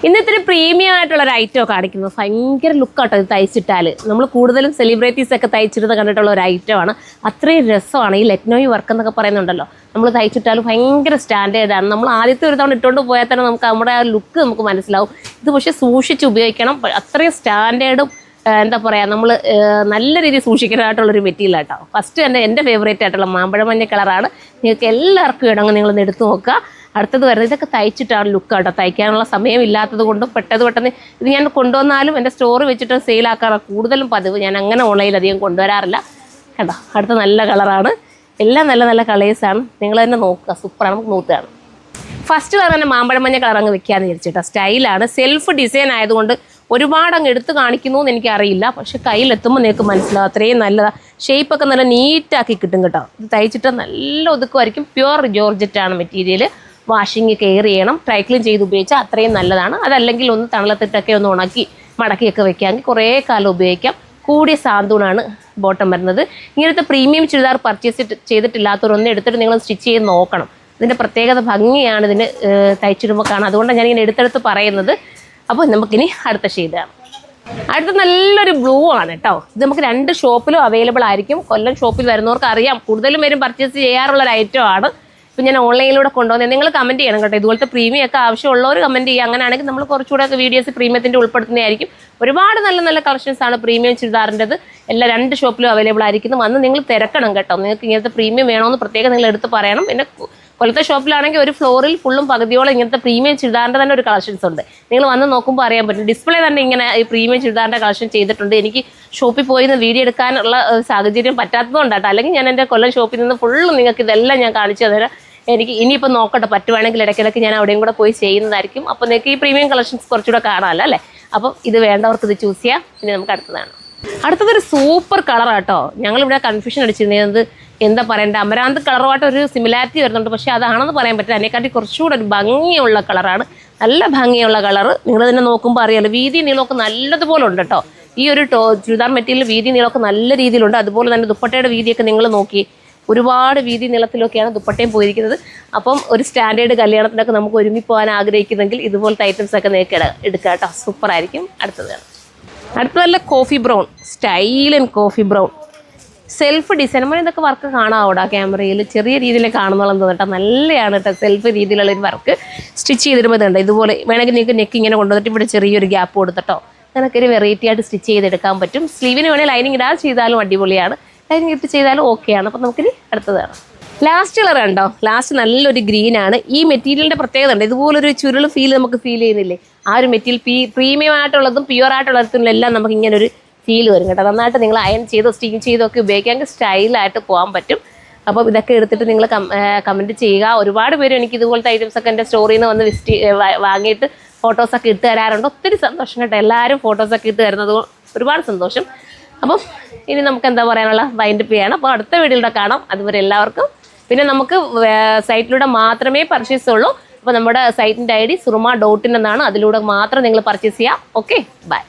ഇന്നത്തെ പ്രീമിയം ആയിട്ടുള്ള ഒരു ഐറ്റം കാണിക്കുന്നത് ഭയങ്കര ലുക്കാട്ടോ ഇത് തയ്ച്ചിട്ടാൽ നമ്മൾ കൂടുതലും സെലിബ്രിറ്റീസ് ഒക്കെ തയ്ച്ചിരുന്ന് കണ്ടിട്ടുള്ള ഒരു ഐറ്റമാണ്. അത്രയും രസമാണ് ഈ ലക്നോയി വർക്ക് എന്നൊക്കെ പറയുന്നുണ്ടല്ലോ. നമ്മൾ തയ്ച്ചിട്ടാൽ ഭയങ്കര സ്റ്റാൻഡേർഡാണ്. നമ്മൾ ആദ്യത്തെ ഒരു തവണ ഇട്ടുകൊണ്ട് പോയാൽ തന്നെ നമുക്ക് നമ്മുടെ ആ ലുക്ക് നമുക്ക് മനസ്സിലാവും. ഇത് പക്ഷേ സൂക്ഷിച്ച് ഉപയോഗിക്കണം. അത്രയും സ്റ്റാൻഡേർഡും എന്താ പറയുക നമ്മൾ നല്ല രീതിയിൽ സൂക്ഷിക്കാനായിട്ടുള്ളൊരു മെറ്റീരിയൽ കേട്ടോ. ഫസ്റ്റ് തന്നെ എൻ്റെ ഫേവറേറ്റ് ആയിട്ടുള്ള മാമ്പഴ മഞ്ഞ കളറാണ്. നിങ്ങൾക്ക് എല്ലാവർക്കും ഇടങ്ങ് നിങ്ങളൊന്ന് എടുത്ത് നോക്കുക. അടുത്തത് വരുന്നത് ഇതൊക്കെ തയ്ച്ചിട്ടാണ് ലുക്ക് കേട്ടോ. തയ്ക്കാനുള്ള സമയം ഇല്ലാത്തത് കൊണ്ടും പെട്ടെന്ന് ഇത് ഞാൻ കൊണ്ടുവന്നാലും എൻ്റെ സ്റ്റോറി വെച്ചിട്ട് സെയിലാക്കാറാണ് കൂടുതലും പതിവ്. ഞാൻ അങ്ങനെ ഓൺലൈനിൽ അധികം കൊണ്ടുവരാറില്ല കേട്ടോ. അടുത്ത നല്ല കളറാണ്. എല്ലാം നല്ല നല്ല കളേഴ്സാണ്. നിങ്ങൾ തന്നെ നോക്കുക, സൂപ്പറാണ്. നമുക്ക് നോക്കുകയാണ്. ഫസ്റ്റ് തന്നെ മാമ്പഴ മഞ്ഞ കളർ അങ്ങ് വെക്കാമെന്ന് വിചാരിച്ചിട്ടോ. സ്റ്റൈലാണ്, സെൽഫ് ഡിസൈൻ ആയതുകൊണ്ട് ഒരുപാട് അങ്ങ് എടുത്ത് കാണിക്കുന്നു എന്ന് എനിക്കറിയില്ല. പക്ഷെ കയ്യിലെത്തുമ്പോൾ നിങ്ങൾക്ക് മനസ്സിലാവും അത്രയും നല്ലതാണ്. ഷേപ്പൊക്കെ നല്ല നീറ്റാക്കി കിട്ടും കേട്ടോ. ഇത് തയ്ച്ചിട്ട് നല്ല ഒതുക്കുമായിരിക്കും. പ്യുവർ ജോർജറ്റാണ് മെറ്റീരിയൽ. വാഷിങ് കെയർ ചെയ്യണം. ഡ്രൈ ക്ലീൻ ചെയ്ത് ഉപയോഗിച്ചാൽ അത്രയും നല്ലതാണ്. അതല്ലെങ്കിൽ ഒന്ന് തണലത്തിട്ടൊക്കെ ഒന്ന് ഉണക്കി മടക്കിയൊക്കെ വെക്കാമെങ്കിൽ കുറേ കാലം ഉപയോഗിക്കാം. കൂടിയ സാന്തൂണാണ് ബോട്ടം വരുന്നത്. ഇങ്ങനത്തെ പ്രീമിയം ചുരിദാർ പർച്ചേസ് ചെയ്തിട്ടില്ലാത്തവരൊന്നും എടുത്തിട്ട് നിങ്ങൾ സ്റ്റിച്ച് ചെയ്ത് നോക്കണം. ഇതിൻ്റെ പ്രത്യേകത ഭംഗിയാണ് ഇതിന് തയ്ച്ചിടുമ്പോൾ കാണാം. അതുകൊണ്ടാണ് ഞാനിങ്ങനെ എടുത്തെടുത്ത് പറയുന്നത്. അപ്പോൾ നമുക്കിനി അടുത്ത ഷെയ്ഡാണ്. അടുത്ത നല്ലൊരു ബ്ലൂ ആണ് കേട്ടോ. ഇത് നമുക്ക് 2 ഷോപ്പിലും അവൈലബിൾ ആയിരിക്കും. കൊല്ലം ഷോപ്പിൽ വരുന്നവർക്ക് അറിയാം, കൂടുതലും പേരും പർച്ചേസ് ചെയ്യാറുള്ളൊരു ഐറ്റമാണ്. ഇപ്പം ഞാൻ ഓൺലൈനിലൂടെ കൊണ്ടുവന്നത്. നിങ്ങൾ കമൻറ്റ് ചെയ്യണം കേട്ടോ. ഇതുപോലത്തെ പ്രീമിയം ഒക്കെ ആവശ്യമുള്ളവർ കമൻറ്റ് ചെയ്യുക. അങ്ങനെയാണെങ്കിൽ നമ്മൾ കുറച്ചുകൂടെ വീഡിയോസ് പ്രീമിയത്തിൻ്റെ ഉൾപ്പെടുത്തുന്നതായിരിക്കും. ഒരുപാട് നല്ല നല്ല കളക്ഷൻസ് ആണ് പ്രീമിയം ചുരിദാറിൻ്റെത്. എല്ലാ 2 ഷോപ്പിലും അവൈലബിൾ ആയിരിക്കുന്നു. വന്ന് നിങ്ങൾ തിരക്കണം കേട്ടോ. നിങ്ങൾക്ക് ഇങ്ങനത്തെ പ്രീമിയം വേണമെന്ന് പ്രത്യേകം നിങ്ങൾ എടുത്ത് പറയണം. പിന്നെ കൊല്ലത്തെ ഷോപ്പിലാണെങ്കിൽ ഒരു ഫ്ലോറിൽ ഫുള്ളും പകുതിയോളം ഇങ്ങനത്തെ പ്രീമിയം ചുരിദാറിൻ്റെ തന്നെ ഒരു കളക്ഷൻസ് ഉണ്ട്. നിങ്ങൾ വന്ന് നോക്കുമ്പോൾ അറിയാൻ പറ്റും. ഡിസ്പ്ലേ തന്നെ ഇങ്ങനെ ഈ പ്രീമിയം ചുരിദാറിൻ്റെ കളക്ഷൻ ചെയ്തിട്ടുണ്ട്. എനിക്ക് ഷോപ്പിൽ പോയി നിന്ന് വീഡിയോ എടുക്കാനുള്ള സാഹചര്യം പറ്റാത്തതുകൊണ്ടാട്ടോ. അല്ലെങ്കിൽ ഞാൻ എൻ്റെ കൊല്ലം ഷോപ്പിൽ നിന്ന് ഫുള്ളും നിങ്ങൾക്ക് ഇതെല്ലാം ഞാൻ കാണിച്ചു തരാം. എനിക്ക് ഇനിയിപ്പോൾ നോക്കട്ടെ, പറ്റുവാണെങ്കിൽ ഇടയ്ക്കിടയ്ക്ക് ഞാൻ അവിടെയും കൂടെ പോയി ചെയ്യുന്നതായിരിക്കും. അപ്പോൾ നിങ്ങൾക്ക് ഈ പ്രീമിയം കളക്ഷൻസ് കുറച്ചുകൂടെ കാണാമല്ലോ അല്ലേ. അപ്പം ഇത് വേണ്ടവർക്ക് ഇത് ചൂസ് ചെയ്യാം. ഇനി നമുക്ക് അടുത്തതാണ്. അടുത്തതൊരു സൂപ്പർ കളറാട്ടോ. ഞങ്ങളിവിടെ കൺഫ്യൂഷൻ അടിച്ചിരുന്നത് എന്താ പറയണ്ട, അമരാന്ത് കളറുമായിട്ട് ഒരു സിമിലാരിറ്റി വരുന്നുണ്ട്. പക്ഷേ അതാണെന്ന് പറയാൻ പറ്റില്ല. അതിനെക്കാട്ടി കുറച്ചുകൂടെ ഒരു ഭംഗിയുള്ള കളറാണ്. നല്ല ഭംഗിയുള്ള കളറ്. നിങ്ങൾ തന്നെ നോക്കുമ്പോൾ അറിയാമല്ലോ. വീതി നീളമൊക്കെ നല്ലതുപോലെ ഉണ്ട് കേട്ടോ. ഈ ഒരു ചുരിദാർ മെറ്റീരിയൽ വീതി നീളമൊക്കെ നല്ല രീതിയിലുണ്ട്. അതുപോലെ തന്നെ ദുപ്പട്ടയുടെ വീതിയൊക്കെ നിങ്ങൾ നോക്കി. ഒരുപാട് വീതി നീളത്തിലൊക്കെയാണ് ദുപ്പട്ടയും പോയിരിക്കുന്നത്. അപ്പം ഒരു സ്റ്റാൻഡേർഡ് കല്യാണത്തിനൊക്കെ നമുക്ക് ഒരുമി പോകാൻ ആഗ്രഹിക്കുന്നെങ്കിൽ ഇതുപോലത്തെ ഐറ്റംസൊക്കെ നിങ്ങൾക്ക് എടുക്കാം കേട്ടോ. സൂപ്പറായിരിക്കും. അടുത്തതല്ല കോഫി ബ്രൗൺ, സ്റ്റൈലൻ കോഫി ബ്രൗൺ സെൽഫ് ഡിസൈൻ. നമ്മൾ ഇതൊക്കെ വർക്ക് കാണാം അവിടെ ക്യാമറയിൽ ചെറിയ രീതിയിൽ കാണുന്നോളം തോന്നട്ടോ. നല്ലതാണ് കേട്ടോ. സെൽഫ് രീതിയിലുള്ളൊരു വർക്ക് സ്റ്റിച്ച് ചെയ്തിടുമ്പോൾ ഇതുണ്ട്. ഇതുപോലെ വേണമെങ്കിൽ നിങ്ങൾക്ക് നെക്ക് ഇങ്ങനെ കൊണ്ടുവന്നിട്ട് ഇവിടെ ചെറിയൊരു ഗ്യാപ്പ് കൊടുത്തിട്ടോ അങ്ങനെയൊക്കെ ഒരു വെറൈറ്റി ആയിട്ട് സ്റ്റിച്ച് ചെയ്തെടുക്കാൻ പറ്റും. സ്ലീവിന് വേണമെങ്കിൽ ലൈനിങ് ഇടാൻ ചെയ്താലും അടിപൊളിയാണ്. ലൈനിങ് ഇട്ട് ചെയ്താലും ഓക്കെയാണ്. അപ്പം നമുക്കിനി അടുത്തതാണ്. ലാസ്റ്റ് കളർ ഉണ്ടോ. ലാസ്റ്റ് നല്ലൊരു ഗ്രീനാണ്. ഈ മെറ്റീരിയലിൻ്റെ പ്രത്യേകത ഉണ്ട്. ഇതുപോലൊരു ചുരുൾ ഫീൽ നമുക്ക് ഫീൽ ചെയ്യുന്നില്ലേ. ആ ഒരു മെറ്റീരിയൽ പ്രീമിയം ആയിട്ടുള്ളതും പ്യുവർ ആയിട്ടുള്ളതും എല്ലാം നമുക്ക് ഇങ്ങനെ ഒരു ഫീൽ വരും കേട്ടോ. നന്നായിട്ട് നിങ്ങൾ അയൺ ചെയ്തോ സ്റ്റീം ചെയ്തോ ഒക്കെ ഉപയോഗിക്കാമെങ്കിൽ സ്റ്റൈലായിട്ട് പോകാൻ പറ്റും. അപ്പം ഇതൊക്കെ എടുത്തിട്ട് നിങ്ങൾ കമൻറ്റ് ചെയ്യുക. ഒരുപാട് പേര് എനിക്ക് ഇതുപോലത്തെ ഐറ്റംസൊക്കെ എൻ്റെ സ്റ്റോറിയിൽ നിന്ന് വന്ന് വാങ്ങിയിട്ട് ഫോട്ടോസൊക്കെ ഇട്ട് തരാറുണ്ട്. ഒത്തിരി സന്തോഷം കേട്ടോ. എല്ലാവരും ഫോട്ടോസൊക്കെ ഇട്ട് തരുന്നത് ഒരുപാട് സന്തോഷം. അപ്പം ഇനി നമുക്ക് എന്താ പറയാനുള്ള വൈൻഡപ്പ് ചെയ്യണം. അപ്പോൾ അടുത്ത വീഡിയോയിലൂടെ കാണാം. അതുവരെ എല്ലാവർക്കും. പിന്നെ നമുക്ക് സൈറ്റിലൂടെ മാത്രമേ പർച്ചേസ് ഉള്ളൂ. അപ്പോൾ നമ്മുടെ സൈറ്റിൻ്റെ ID surma.in എന്നാണ്. അതിലൂടെ മാത്രം നിങ്ങൾ പർച്ചേസ് ചെയ്യാം. Okay, by.